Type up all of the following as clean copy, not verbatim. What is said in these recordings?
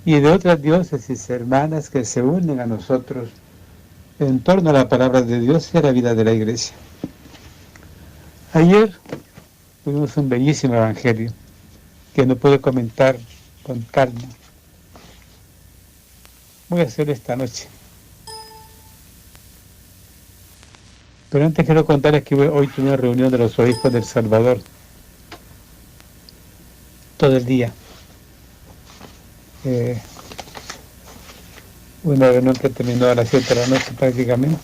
y de otras diócesis hermanas que se unen a nosotros en torno a la palabra de Dios y a la vida de la Iglesia. Ayer tuvimos un bellísimo evangelio que no pude comentar con calma. Voy a hacerlo esta noche. Pero antes quiero contarles que hoy tuve una reunión de los obispos del Salvador. Todo el día. Una reunión que terminó a las 7 de la noche prácticamente.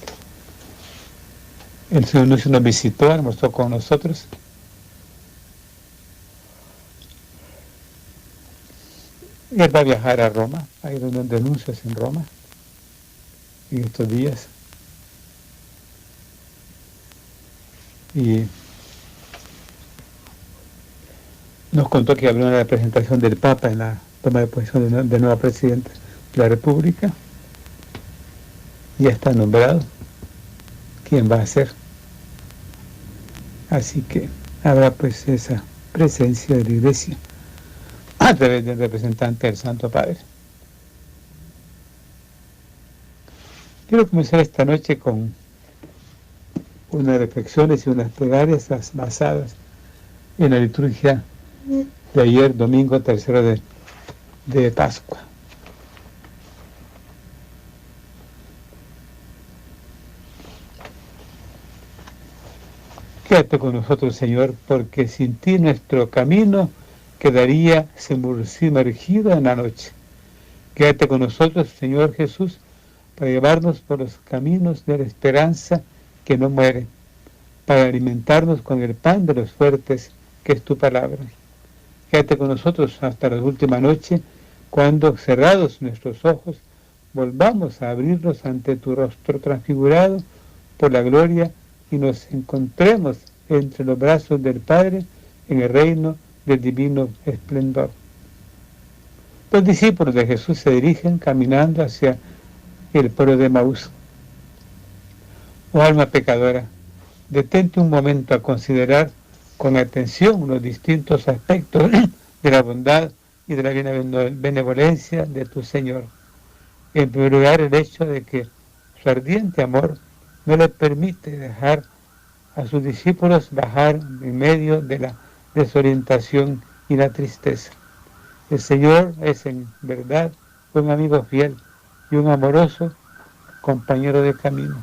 El señor Nuncio nos visitó, almorzó con nosotros. Él va a viajar a Roma. Hay reunión de nuncios en Roma en estos días. Y nos contó que habló en la presentación del Papa en la toma de posesión de nueva presidenta de la República. Ya está nombrado quién va a ser. Así que habrá pues esa presencia de la Iglesia a través del representante del Santo Padre. Quiero comenzar esta noche con unas reflexiones y unas plegarias basadas en la liturgia de ayer, domingo 3 de Pascua. Quédate con nosotros, Señor, porque sin ti nuestro camino quedaría sumergido en la noche. Quédate con nosotros, Señor Jesús, para llevarnos por los caminos de la esperanza que no muere, para alimentarnos con el pan de los fuertes, que es tu palabra. Quédate con nosotros hasta la última noche, cuando, cerrados nuestros ojos, volvamos a abrirlos ante tu rostro transfigurado por la gloria y nos encontremos entre los brazos del Padre en el reino del divino esplendor. Los discípulos de Jesús se dirigen caminando hacia el pueblo de Emaús. Oh alma pecadora, detente un momento a considerar con atención los distintos aspectos de la bondad y de la benevolencia de tu Señor. En primer lugar, el hecho de que su ardiente amor no le permite dejar a sus discípulos bajar en medio de la desorientación y la tristeza. El Señor es en verdad un amigo fiel y un amoroso compañero de camino.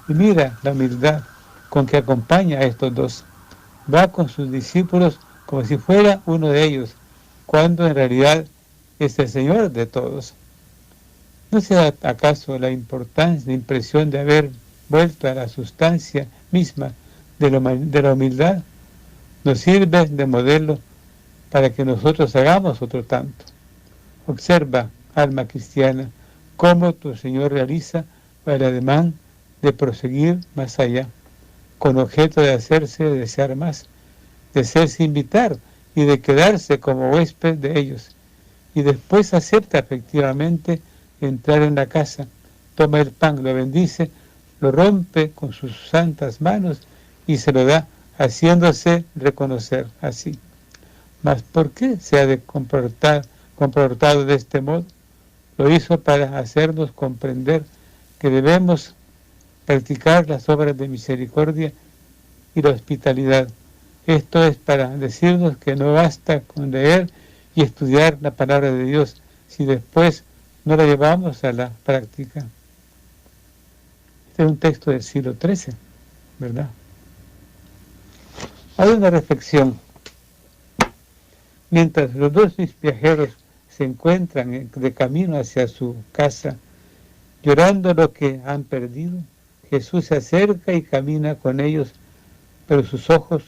Y mira la humildad con que acompaña a estos dos. Va con sus discípulos como si fuera uno de ellos, cuando en realidad es el Señor de todos. ¿No se da acaso la impresión de haber vuelto a la sustancia misma de la humildad? Nos sirve de modelo para que nosotros hagamos otro tanto. Observa, alma cristiana, cómo tu Señor realiza el ademán de proseguir más allá, con objeto de hacerse desear más, de hacerse invitar y de quedarse como huésped de ellos. Y después acepta efectivamente entrar en la casa, toma el pan, lo bendice, lo rompe con sus santas manos y se lo da, haciéndose reconocer así. Mas ¿por qué se ha de comportado de este modo? Lo hizo para hacernos comprender que debemos practicar las obras de misericordia y la hospitalidad. Esto es para decirnos que no basta con leer y estudiar la palabra de Dios si después no la llevamos a la práctica. Este es un texto del siglo XIII, ¿verdad? Hay una reflexión. Mientras los dos viajeros se encuentran de camino hacia su casa, llorando lo que han perdido, Jesús se acerca y camina con ellos, pero sus ojos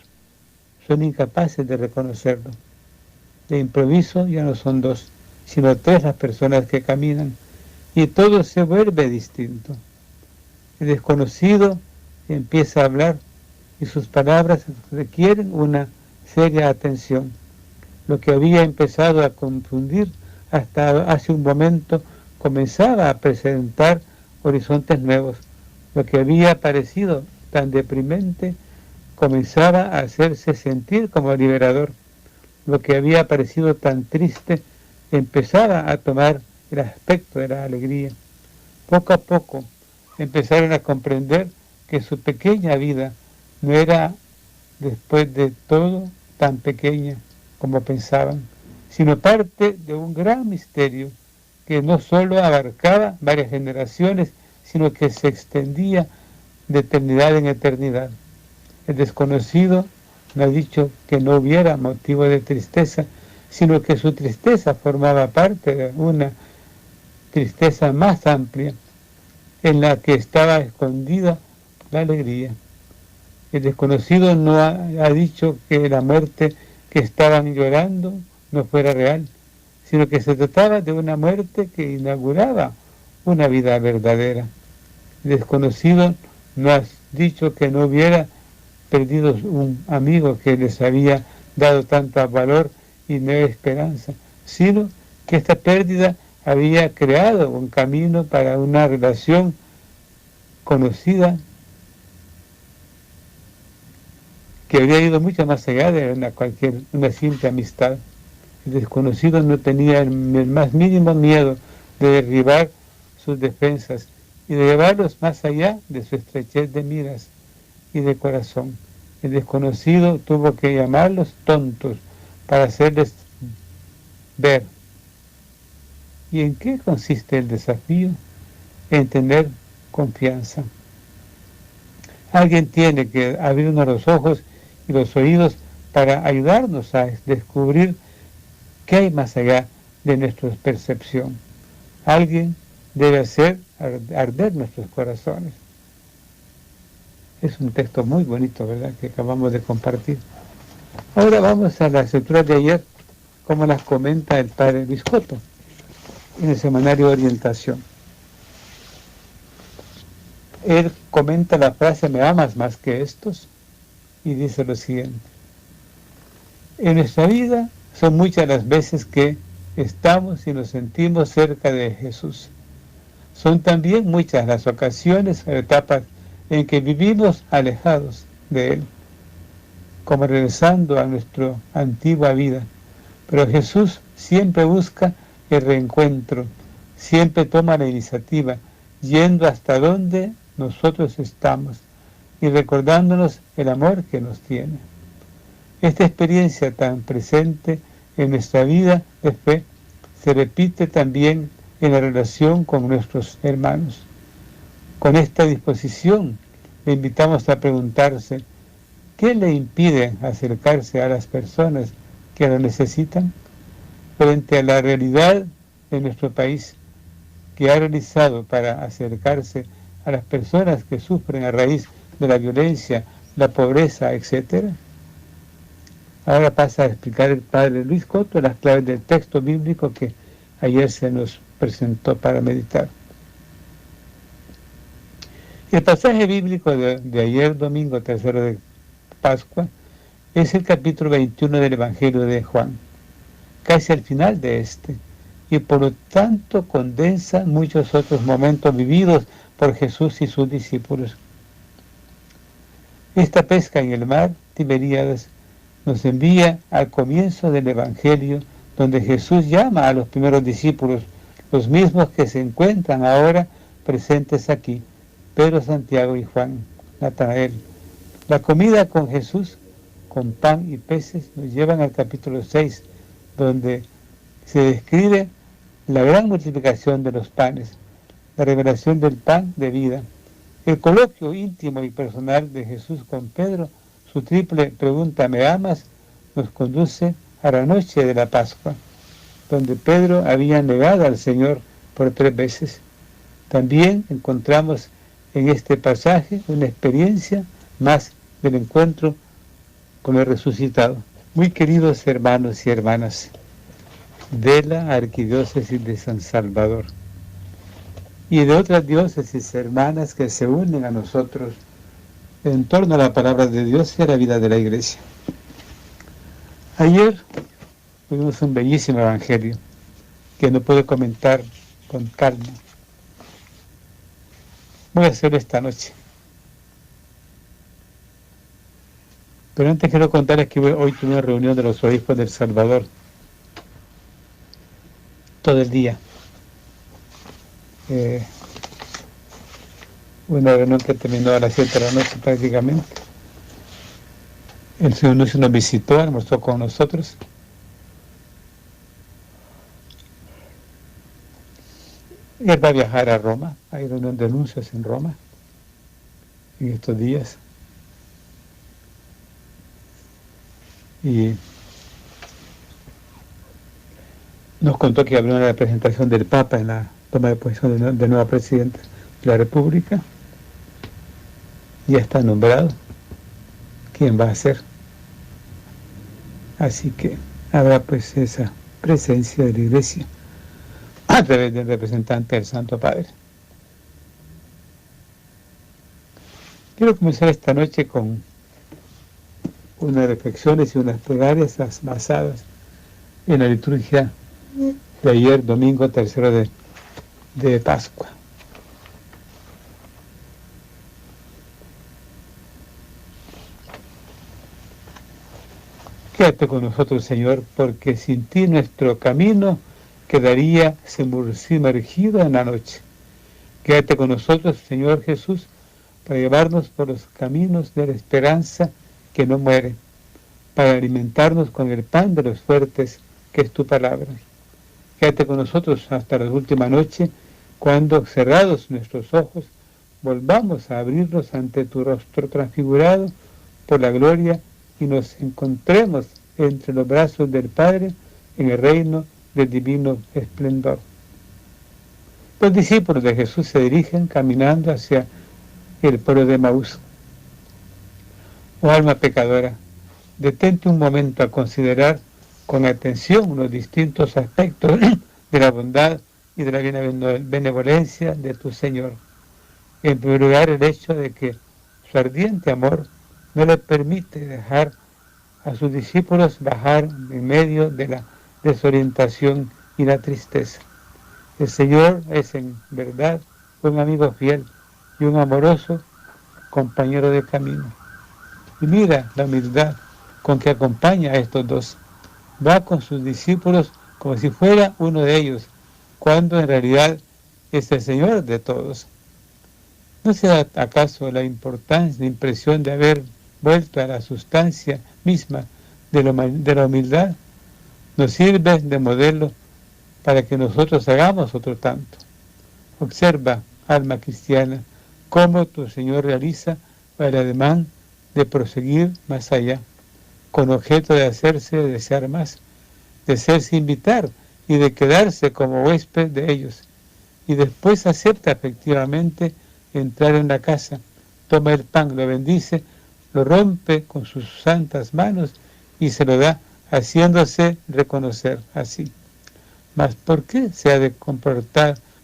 son incapaces de reconocerlo. De improviso ya no son dos, sino tres las personas que caminan, y todo se vuelve distinto. El desconocido empieza a hablar, y sus palabras requieren una seria atención. Lo que había empezado a confundir hasta hace un momento comenzaba a presentar horizontes nuevos. Lo que había parecido tan deprimente comenzaba a hacerse sentir como liberador. Lo que había parecido tan triste empezaba a tomar el aspecto de la alegría. Poco a poco empezaron a comprender que su pequeña vida no era, después de todo, tan pequeña como pensaban, sino parte de un gran misterio que no solo abarcaba varias generaciones, sino que se extendía de eternidad en eternidad. El desconocido no ha dicho que no hubiera motivo de tristeza, sino que su tristeza formaba parte de una tristeza más amplia, en la que estaba escondida la alegría. El desconocido no ha dicho que la muerte que estaban llorando no fuera real, sino que se trataba de una muerte que inauguraba una vida verdadera. El desconocido no ha dicho que no hubiera perdido un amigo que les había dado tanto valor y nueva esperanza, sino que esta pérdida había creado un camino para una relación conocida que habría ido mucho más allá de una simple amistad. El desconocido no tenía el más mínimo miedo de derribar sus defensas y de llevarlos más allá de su estrechez de miras y de corazón. El desconocido tuvo que llamarlos tontos para hacerles ver. ¿Y en qué consiste el desafío? En tener confianza. Alguien tiene que abrirnos los ojos y los oídos para ayudarnos a descubrir qué hay más allá de nuestra percepción. Alguien debe hacer arder nuestros corazones. Es un texto muy bonito, ¿verdad?, que acabamos de compartir. Ahora vamos a las lecturas de ayer, como las comenta el padre Luis Coto en el semanario de orientación. Él comenta la frase "¿me amas más que estos?" y dice lo siguiente: en nuestra vida son muchas las veces que estamos y nos sentimos cerca de Jesús. Son también muchas las ocasiones o etapas en que vivimos alejados de Él, como regresando a nuestra antigua vida. Pero Jesús siempre busca el reencuentro, siempre toma la iniciativa, yendo hasta donde nosotros estamos y recordándonos el amor que nos tiene. Esta experiencia tan presente en nuestra vida de fe se repite también en la relación con nuestros hermanos. Con esta disposición le invitamos a preguntarse: ¿qué le impide acercarse a las personas que lo necesitan? Frente a la realidad de nuestro país, que ha realizado para acercarse a las personas que sufren a raíz de la violencia, la pobreza, etc. Ahora pasa a explicar el padre Luis Coto las claves del texto bíblico que ayer se nos presentó para meditar. El pasaje bíblico de ayer, domingo 3 de Pascua, es el capítulo 21 del Evangelio de Juan, casi al final de este, y por lo tanto condensa muchos otros momentos vividos por Jesús y sus discípulos. Esta pesca en el mar Tiberíades nos envía al comienzo del Evangelio, donde Jesús llama a los primeros discípulos, los mismos que se encuentran ahora presentes aquí: Pedro, Santiago y Juan, Natanael. La comida con Jesús, con pan y peces, nos llevan al capítulo 6, donde se describe la gran multiplicación de los panes, la revelación del pan de vida, el coloquio íntimo y personal de Jesús con Pedro, su triple pregunta "¿me amas?", nos conduce a la noche de la Pascua, donde Pedro había negado al Señor por 3 veces. También encontramos en este pasaje una experiencia más del encuentro con el resucitado. Muy queridos hermanos y hermanas de la Arquidiócesis de San Salvador y de otras diócesis hermanas que se unen a nosotros en torno a la palabra de Dios y a la vida de la Iglesia. Ayer tuvimos un bellísimo evangelio que no puedo comentar con calma. Voy a hacerlo esta noche. Pero antes quiero contarles que hoy tuve una reunión de los obispos del Salvador. todo el día. Una reunión que terminó a las 7 de la noche prácticamente. El señor Nuncio nos visitó, almorzó con nosotros. Él va a viajar a Roma, hay reunión de anuncios en Roma en estos días. Y nos contó que habría una representación del Papa en la toma de posición del nuevo presidente de la República. Ya está nombrado quién va a ser. Así que habrá pues esa presencia de la Iglesia a través del representante del Santo Padre. Quiero comenzar esta noche con unas reflexiones y unas plegarias basadas en la liturgia de ayer, domingo 3 de Pascua. Quédate con nosotros, Señor, porque sin ti nuestro camino quedaría sumergido en la noche. Quédate con nosotros, Señor Jesús, para llevarnos por los caminos de la esperanza que no muere, para alimentarnos con el pan de los fuertes, que es tu palabra. Quédate con nosotros hasta la última noche, cuando, cerrados nuestros ojos, volvamos a abrirlos ante tu rostro transfigurado por la gloria y nos encontremos entre los brazos del Padre en el reino del divino esplendor. Los discípulos de Jesús se dirigen caminando hacia el pueblo de Emaús. Oh alma pecadora, detente un momento a considerar con atención los distintos aspectos de la bondad y de la benevolencia de tu Señor. En primer lugar, el hecho de que su ardiente amor no le permite dejar a sus discípulos bajar en medio de la desorientación y la tristeza. El Señor es en verdad un amigo fiel y un amoroso compañero de camino. Y mira la humildad con que acompaña a estos dos. Va con sus discípulos como si fuera uno de ellos, cuando en realidad es el Señor de todos. ¿No se da acaso la impresión de haber vuelto a la sustancia misma de la humildad? Nos sirve de modelo para que nosotros hagamos otro tanto. Observa, alma cristiana, cómo tu Señor realiza el ademán de proseguir más allá, con objeto de hacerse desear más, de hacerse invitar y de quedarse como huésped de ellos. Y después acepta efectivamente entrar en la casa, toma el pan, lo bendice, lo rompe con sus santas manos y se lo da, haciéndose reconocer así. Mas ¿por qué se ha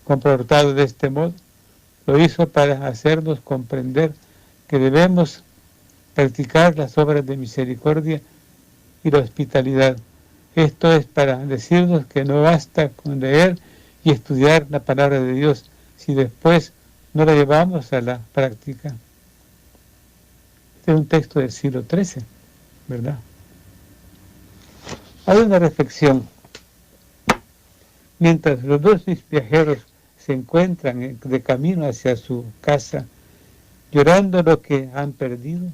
comportado de este modo? Lo hizo para hacernos comprender que debemos practicar las obras de misericordia y la hospitalidad. Esto es para decirnos que no basta con leer y estudiar la palabra de Dios si después no la llevamos a la práctica. Este es un texto del siglo XIII, ¿verdad? Hay una reflexión. Mientras los dos viajeros se encuentran de camino hacia su casa, llorando lo que han perdido,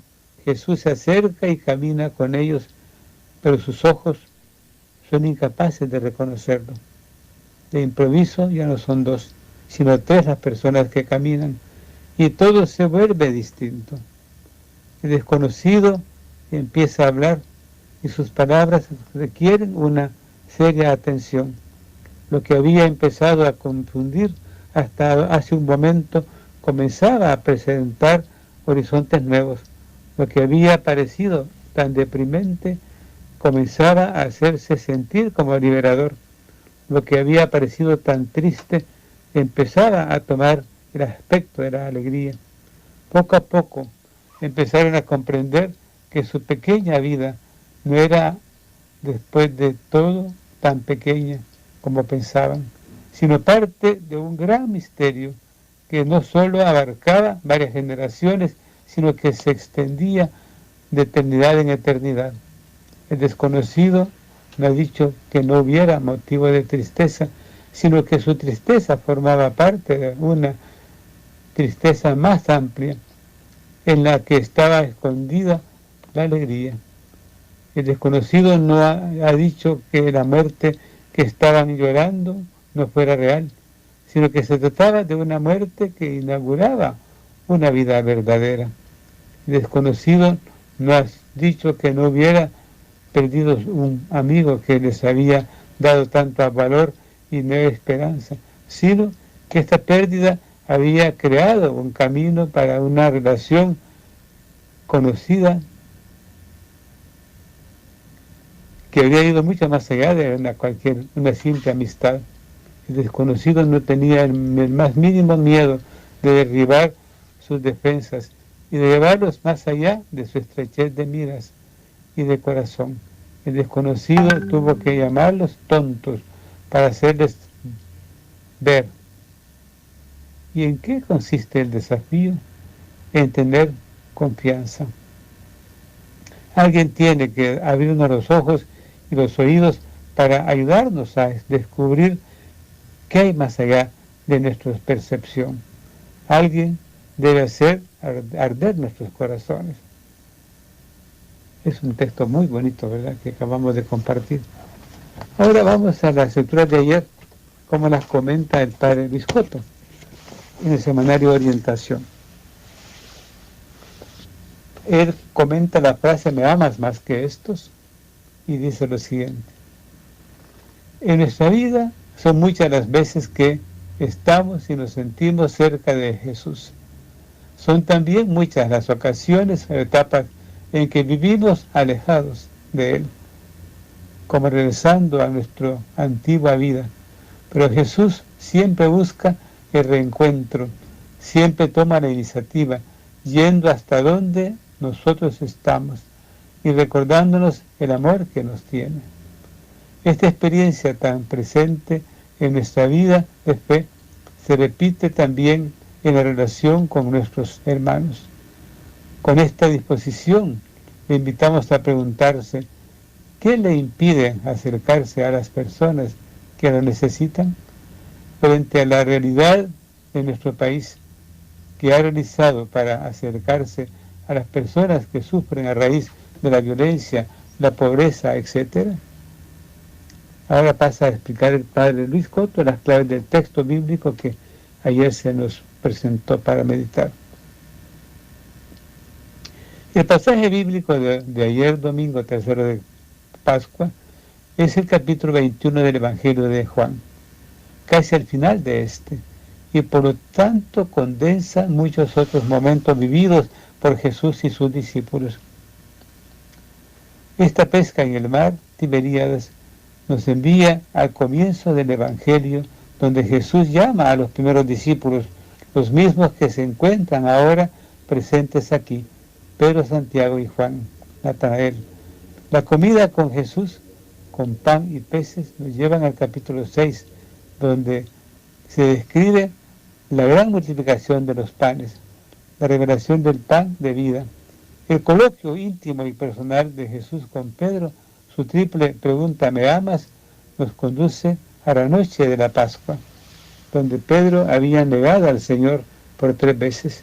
Jesús se acerca y camina con ellos, pero sus ojos son incapaces de reconocerlo. De improviso ya no son dos, sino tres las personas que caminan, y todo se vuelve distinto. El desconocido empieza a hablar y sus palabras requieren una seria atención. Lo que había empezado a confundir hasta hace un momento comenzaba a presentar horizontes nuevos. Lo que había parecido tan deprimente comenzaba a hacerse sentir como liberador. Lo que había parecido tan triste empezaba a tomar el aspecto de la alegría. Poco a poco empezaron a comprender que su pequeña vida no era, después de todo, tan pequeña como pensaban, sino parte de un gran misterio que no solo abarcaba varias generaciones, sino que se extendía de eternidad en eternidad. El desconocido me ha dicho que no hubiera motivo de tristeza, sino que su tristeza formaba parte de una tristeza más amplia, en la que estaba escondida la alegría. El desconocido no ha dicho que la muerte que estaban llorando no fuera real, sino que se trataba de una muerte que inauguraba una vida verdadera. El desconocido no ha dicho que no hubiera perdido un amigo que les había dado tanto valor y nueva esperanza, sino que esta pérdida había creado un camino para una relación conocida que habría ido mucho más allá de una simple amistad. El desconocido no tenía el más mínimo miedo de derribar sus defensas y de llevarlos más allá de su estrechez de miras y de corazón. El desconocido tuvo que llamarlos tontos para hacerles ver. ¿Y en qué consiste el desafío? En tener confianza. Alguien tiene que abrirnos los ojos y los oídos para ayudarnos a descubrir qué hay más allá de nuestra percepción. Alguien debe hacer arder nuestros corazones. Es un texto muy bonito, ¿verdad?, que acabamos de compartir. Ahora vamos a las lecturas de ayer, como las comenta el padre Luis Coto en el semanario Orientación. Él comenta la frase "me amas más que estos", y dice lo siguiente: en nuestra vida son muchas las veces que estamos y nos sentimos cerca de Jesús. Son también muchas las ocasiones o etapas en que vivimos alejados de Él, como regresando a nuestra antigua vida. Pero Jesús siempre busca el reencuentro, siempre toma la iniciativa, yendo hasta donde nosotros estamos y recordándonos el amor que nos tiene. Esta experiencia tan presente en nuestra vida de fe se repite también en la relación con nuestros hermanos. Con esta disposición le invitamos a preguntarse: ¿qué le impide acercarse a las personas que lo necesitan? Frente a la realidad de nuestro país, que ha realizado para acercarse a las personas que sufren a raíz de la violencia, la pobreza, etc. Ahora pasa a explicar el padre Luis Coto las claves del texto bíblico que ayer se nos presentó para meditar. El pasaje bíblico de ayer, domingo 3 de Pascua, es el capítulo 21 del Evangelio de Juan, casi al final de este, y por lo tanto condensa muchos otros momentos vividos por Jesús y sus discípulos. Esta pesca en el mar Tiberíades nos envía al comienzo del Evangelio, donde Jesús llama a los primeros discípulos, los mismos que se encuentran ahora presentes aquí: Pedro, Santiago y Juan, Natanael. La comida con Jesús, con pan y peces, nos llevan al capítulo 6, donde se describe la gran multiplicación de los panes, la revelación del pan de vida, el coloquio íntimo y personal de Jesús con Pedro, su triple pregunta "¿me amas?", nos conduce a la noche de la Pascua, donde Pedro había negado al Señor por 3 veces.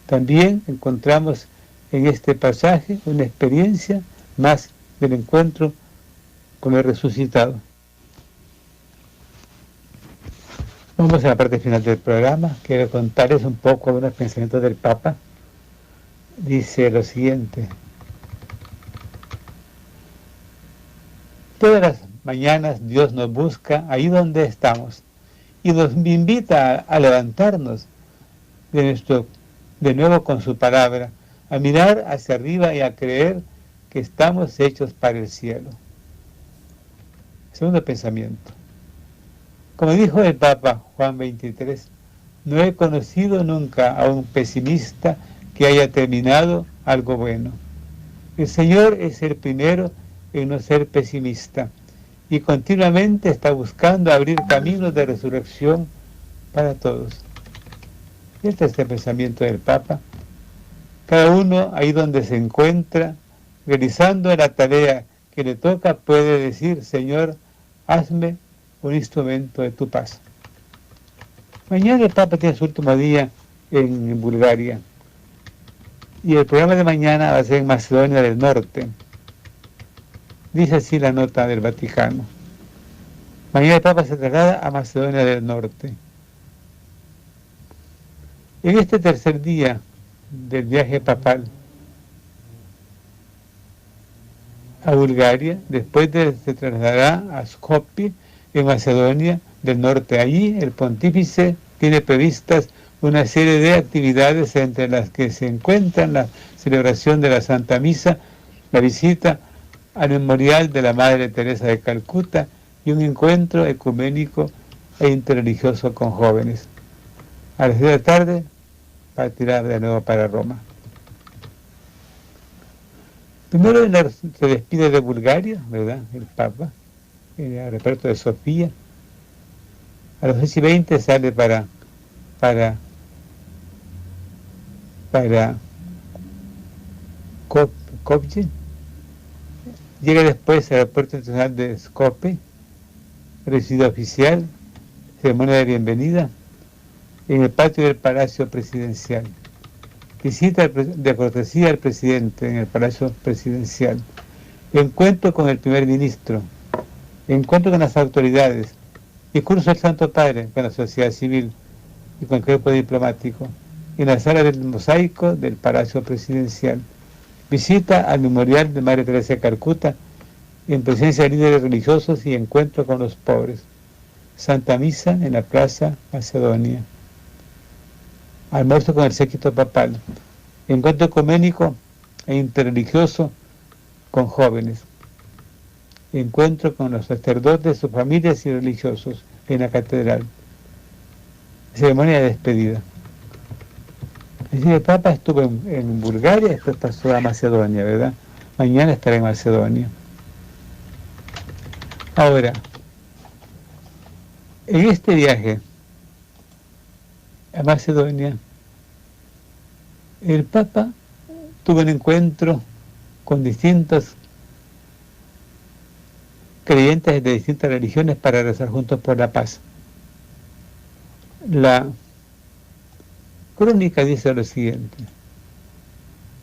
También encontramos en este pasaje una experiencia más del encuentro con el resucitado. Vamos a la parte final del programa. Quiero contarles un poco de unos pensamientos del Papa. Dice lo siguiente: todas las mañanas Dios nos busca ahí donde estamos y nos invita a levantarnos de nuevo con su palabra, a mirar hacia arriba y a creer que estamos hechos para el cielo. Segundo pensamiento: como dijo el Papa Juan 23, no he conocido nunca a un pesimista que haya terminado algo bueno. El Señor es el primero en no ser pesimista y continuamente está buscando abrir caminos de resurrección para todos. Y este es el pensamiento del Papa. Cada uno ahí donde se encuentra, realizando la tarea que le toca, puede decir: Señor, hazme un instrumento de tu paz. Mañana el Papa tiene su último día en Bulgaria. Y el programa de mañana va a ser en Macedonia del Norte. Dice así la nota del Vaticano. Mañana el Papa se traslada a Macedonia del Norte. En este tercer día del viaje papal a Bulgaria, después se trasladará a Skopje, en Macedonia del Norte. Allí el pontífice tiene previstas una serie de actividades, entre las que se encuentran la celebración de la Santa Misa, la visita al memorial de la Madre Teresa de Calcuta y un encuentro ecuménico e interreligioso con jóvenes. A las 6 de la tarde partirá de nuevo para Roma. Primero se despide de Bulgaria, ¿verdad? El Papa, el aeropuerto de Sofía. A las 6:20 sale para Skopje. Llega después al aeropuerto internacional de Skopje, residencia oficial, ceremonia de bienvenida en el patio del Palacio Presidencial. Visita de cortesía al presidente en el Palacio Presidencial. Encuentro con el primer ministro. Encuentro con las autoridades. Discurso del Santo Padre con la sociedad civil y con el cuerpo diplomático. En la sala del mosaico del Palacio Presidencial. Visita al memorial de Madre Teresa de Calcuta en presencia de líderes religiosos y encuentro con los pobres. Santa Misa en la Plaza Macedonia. Almuerzo con el séquito papal. Encuentro ecuménico e interreligioso con jóvenes. Encuentro con los sacerdotes, sus familias y religiosos en la catedral. Ceremonia de despedida. Es decir, el Papa estuvo en Bulgaria, después pasó a Macedonia, ¿verdad? Mañana estará en Macedonia. Ahora, en este viaje a Macedonia, el Papa tuvo un encuentro con distintos creyentes de distintas religiones para rezar juntos por la paz. La crónica dice lo siguiente: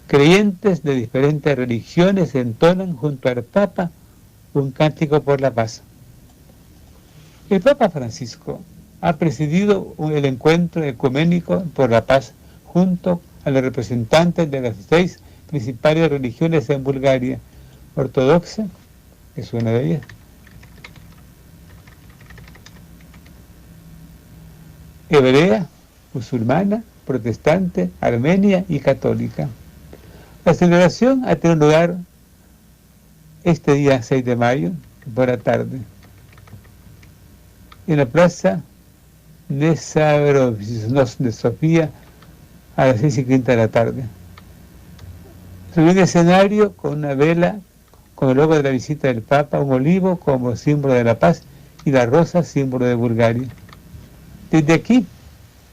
creyentes de diferentes religiones entonan junto al Papa un cántico por la paz. El Papa Francisco ha presidido el encuentro ecuménico por la paz junto a los representantes de las 6 principales religiones en Bulgaria: ortodoxa, que es una de ellas, hebrea, musulmana, protestante, armenia y católica. La celebración ha tenido lugar este día 6 de mayo, por la tarde, en la plaza Nezarovsnos de Sofía, a las 6:30 de la tarde. Subió un escenario con una vela con el logo de la visita del Papa, un olivo como símbolo de la paz y la rosa símbolo de Bulgaria. Desde aquí,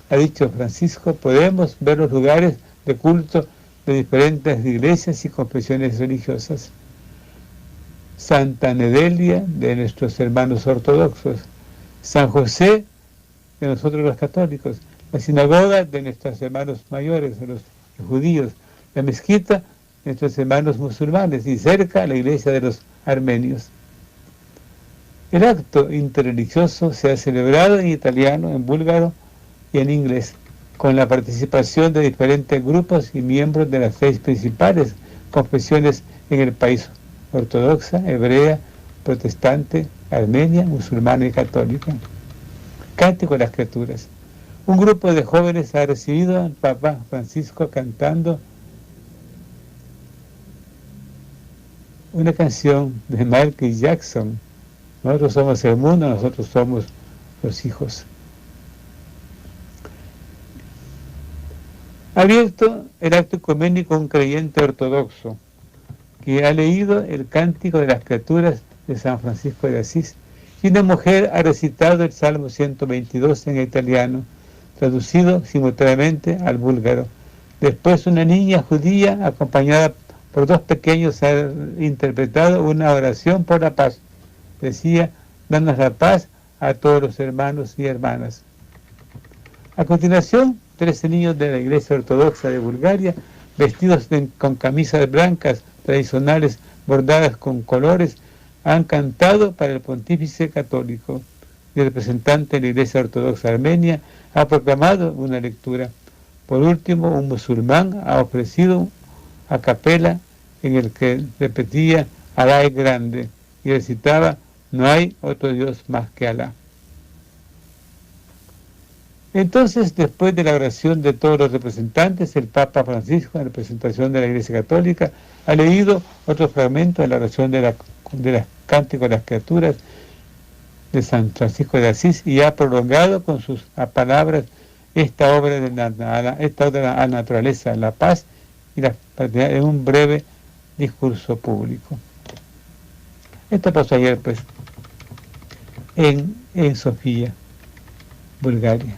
ha dicho Francisco, podemos ver los lugares de culto de diferentes iglesias y confesiones religiosas. Santa Nedelia, de nuestros hermanos ortodoxos. San José, de nosotros los católicos. La sinagoga de nuestros hermanos mayores, de los judíos. La mezquita de nuestros hermanos musulmanes. Y cerca la iglesia de los armenios. El acto interreligioso se ha celebrado en italiano, en búlgaro y en inglés, con la participación de diferentes grupos y miembros de las 6 principales confesiones en el país: ortodoxa, hebrea, protestante, armenia, musulmana y católica. Cántico de las criaturas. Un grupo de jóvenes ha recibido al Papa Francisco cantando una canción de Michael Jackson: nosotros somos el mundo, nosotros somos los hijos. Ha abierto el acto ecuménico un creyente ortodoxo que ha leído el cántico de las criaturas de San Francisco de Asís, y una mujer ha recitado el Salmo 122 en italiano, traducido simultáneamente al búlgaro. Después una niña judía, acompañada por 2 pequeños, ha interpretado una oración por la paz. Decía: danos la paz a todos los hermanos y hermanas. A continuación, 13 niños de la Iglesia Ortodoxa de Bulgaria, vestidos con camisas blancas tradicionales bordadas con colores, han cantado para el pontífice católico. El representante de la Iglesia Ortodoxa Armenia ha proclamado una lectura. Por último, un musulmán ha ofrecido a capela en el que repetía Alá es grande y recitaba no hay otro Dios más que Alá. Entonces, después de la oración de todos los representantes, el Papa Francisco, en representación de la Iglesia Católica, ha leído otro fragmento de la oración de las Cánticos de las Criaturas de San Francisco de Asís y ha prolongado con sus palabras esta obra de la naturaleza, la paz y la fraternidad en un breve discurso público. Esto pasó ayer, pues, en Sofía, Bulgaria.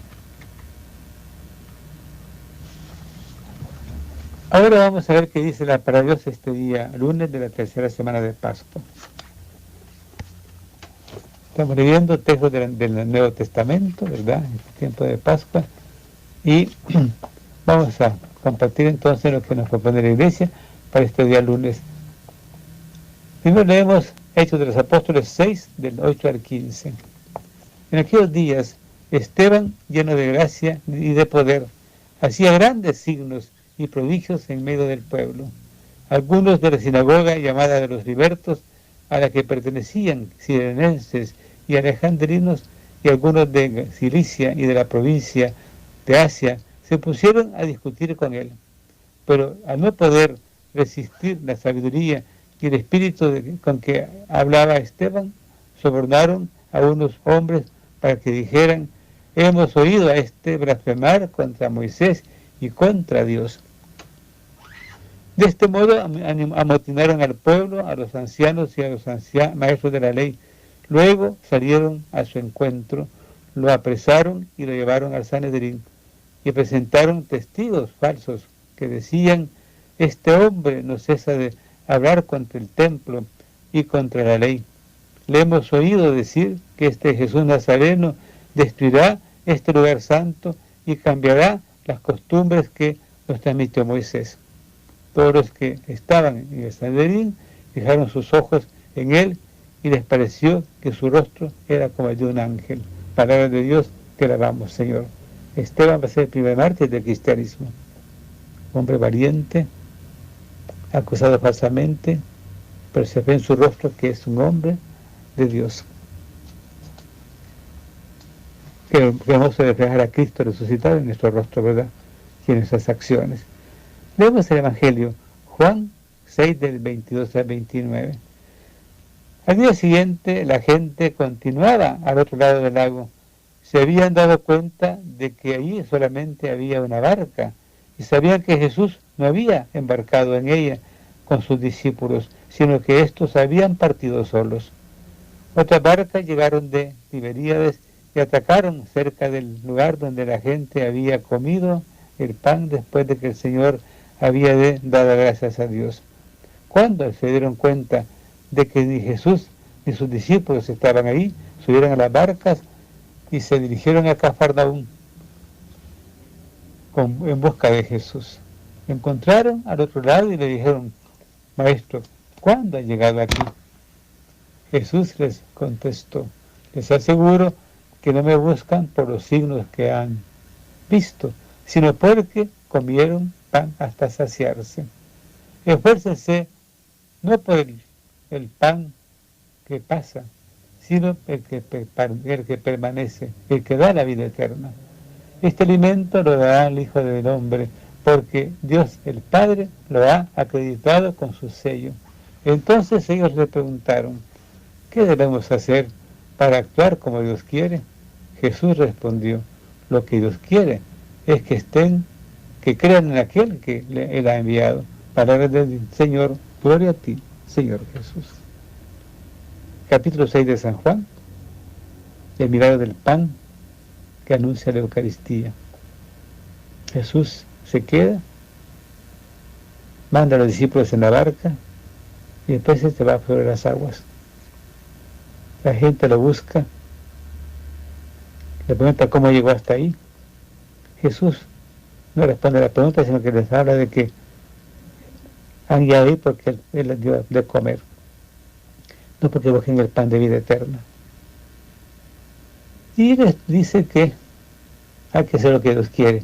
Ahora vamos a ver qué dice la palabra de Dios este día, lunes de la tercera semana de Pascua. Estamos leyendo textos del Nuevo Testamento, ¿verdad? En este tiempo de Pascua. Y vamos a compartir entonces lo que nos propone la Iglesia para este día lunes. Primero leemos Hechos de los Apóstoles 6, del 8 al 15. En aquellos días, Esteban, lleno de gracia y de poder, hacía grandes signos y prodigios en medio del pueblo. Algunos de la sinagoga llamada de los libertos, a la que pertenecían cirenenses y alejandrinos, y algunos de Cilicia y de la provincia de Asia, se pusieron a discutir con él. Pero al no poder resistir la sabiduría y el espíritu con que hablaba Esteban, sobornaron a unos hombres para que dijeran: hemos oído a este blasfemar contra Moisés y contra Dios. De este modo amotinaron al pueblo, a los ancianos y a los maestros de la ley. Luego salieron a su encuentro, lo apresaron y lo llevaron al Sanedrín, y presentaron testigos falsos que decían: este hombre no cesa de hablar contra el templo y contra la ley. Le hemos oído decir que este Jesús Nazareno destruirá este lugar santo y cambiará las costumbres que nos transmitió Moisés. Todos los que estaban en el Sanedrín fijaron sus ojos en él y les pareció que su rostro era como el de un ángel. Palabra de Dios, te alabamos, Señor. Esteban va a ser el primer mártir del cristianismo. Hombre valiente, acusado falsamente, pero se ve en su rostro que es un hombre de Dios. Queremos reflejar a Cristo resucitado en nuestro rostro, ¿verdad? Y en nuestras acciones. Leemos el Evangelio, Juan 6, del 22 al 29. Al día siguiente, la gente continuaba al otro lado del lago. Se habían dado cuenta de que allí solamente había una barca y sabían que Jesús no había embarcado en ella con sus discípulos, sino que éstos habían partido solos. Otras barcas llegaron de Tiberíades y atracaron cerca del lugar donde la gente había comido el pan después de que el Señor había dado gracias a Dios. Cuando se dieron cuenta de que ni Jesús ni sus discípulos estaban ahí, subieron a las barcas y se dirigieron a Cafarnaúm en busca de Jesús. Lo encontraron al otro lado y le dijeron: Maestro, ¿cuándo ha llegado aquí? Jesús les contestó: les aseguro que no me buscan por los signos que han visto, sino porque comieron pan hasta saciarse. Esfuércense no por el pan que pasa, sino el que permanece, el que da la vida eterna. Este alimento lo dará el Hijo del Hombre, porque Dios el Padre lo ha acreditado con su sello. Entonces ellos le preguntaron: ¿qué debemos hacer para actuar como Dios quiere? Jesús respondió: lo que Dios quiere es que crean en aquel que Él ha enviado. Palabra del Señor, gloria a ti, Señor Jesús. Capítulo 6 de San Juan, el milagro del pan que anuncia la Eucaristía. Jesús se queda, manda a los discípulos en la barca y después se va sobre las aguas. La gente lo busca Le pregunta cómo llegó hasta ahí. Jesús no responde a la pregunta, sino que les habla de que han llegado ahí porque Él les dio de comer, no porque busquen el pan de vida eterna. Y les dice que hay que hacer lo que Dios quiere.